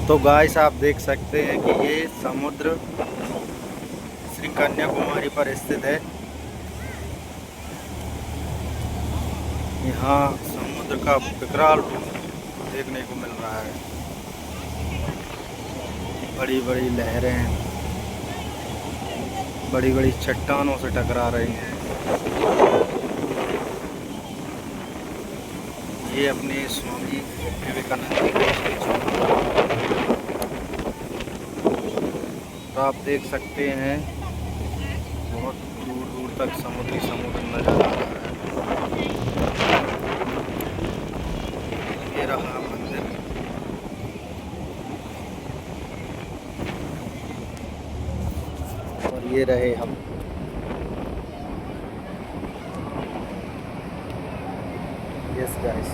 तो गाइस आप देख सकते हैं कि ये समुद्र श्री कन्याकुमारी पर स्थित है। यहाँ समुद्र का विकराल रूप देखने को मिल रहा है। बड़ी बड़ी लहरें बड़ी बड़ी चट्टानों से टकरा रही हैं। ये अपने स्वामी विवेकानंद की स्टैचू। तो आप देख सकते हैं बहुत दूर दूर तक समुद्र नजर आ रहा है। ये रहा मंदिर। और ये रहे हम। Yes guys.